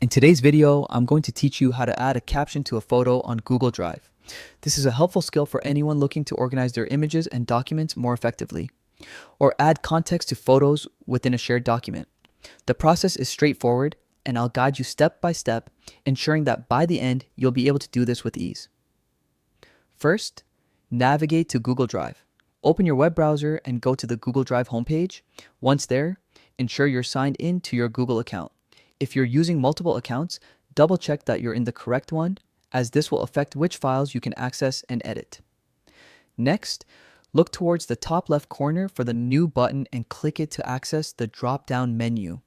In today's video, I'm going to teach you how to add a caption to a photo on Google Drive. This is a helpful skill for anyone looking to organize their images and documents more effectively, or add context to photos within a shared document. The process is straightforward, and I'll guide you step by step, ensuring that by the end, you'll be able to do this with ease. First, navigate to Google Drive. Open your web browser and go to the Google Drive homepage. Once there, ensure you're signed in to your Google account. If you're using multiple accounts, double check that you're in the correct one, as this will affect which files you can access and edit. Next, look towards the top left corner for the New button and click it to access the drop-down menu.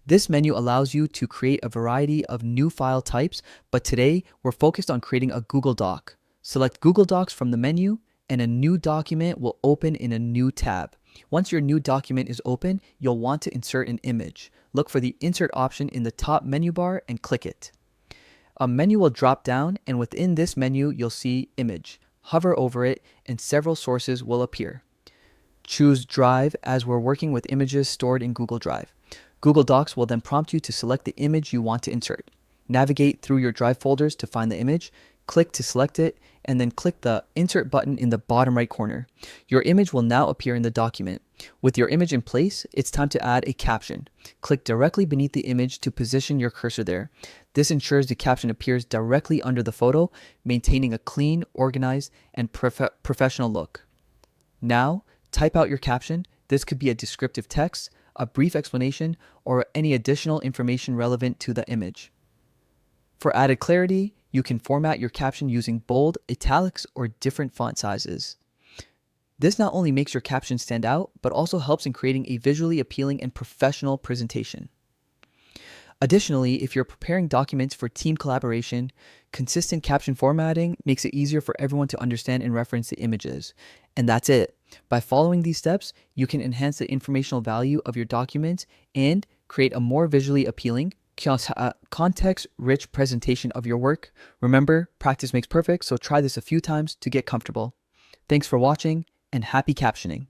This menu allows you to create a variety of new file types, but today we're focused on creating a Google Doc. Select Google Docs from the menu, and a new document will open in a new tab. Once your new document is open, you'll want to insert an image. Look for the Insert option in the top menu bar and click it. A menu will drop down, and within this menu, you'll see Image. Hover over it, and several sources will appear. Choose Drive, as we're working with images stored in Google Drive. Google Docs will then prompt you to select the image you want to insert. Navigate through your Drive folders to find the image, click to select it, and then click the Insert button in the bottom right corner. Your image will now appear in the document. With your image in place, it's time to add a caption. Click directly beneath the image to position your cursor there. This ensures the caption appears directly under the photo, maintaining a clean, organized, and professional look. Now, type out your caption. This could be a descriptive text, a brief explanation, or any additional information relevant to the image. For added clarity, you can format your caption using bold, italics, or different font sizes. This not only makes your caption stand out, but also helps in creating a visually appealing and professional presentation. Additionally, if you're preparing documents for team collaboration, consistent caption formatting makes it easier for everyone to understand and reference the images. And that's it. By following these steps, you can enhance the informational value of your documents and create a more visually appealing, context-rich presentation of your work. Remember, practice makes perfect, so try this a few times to get comfortable. Thanks for watching, and happy captioning.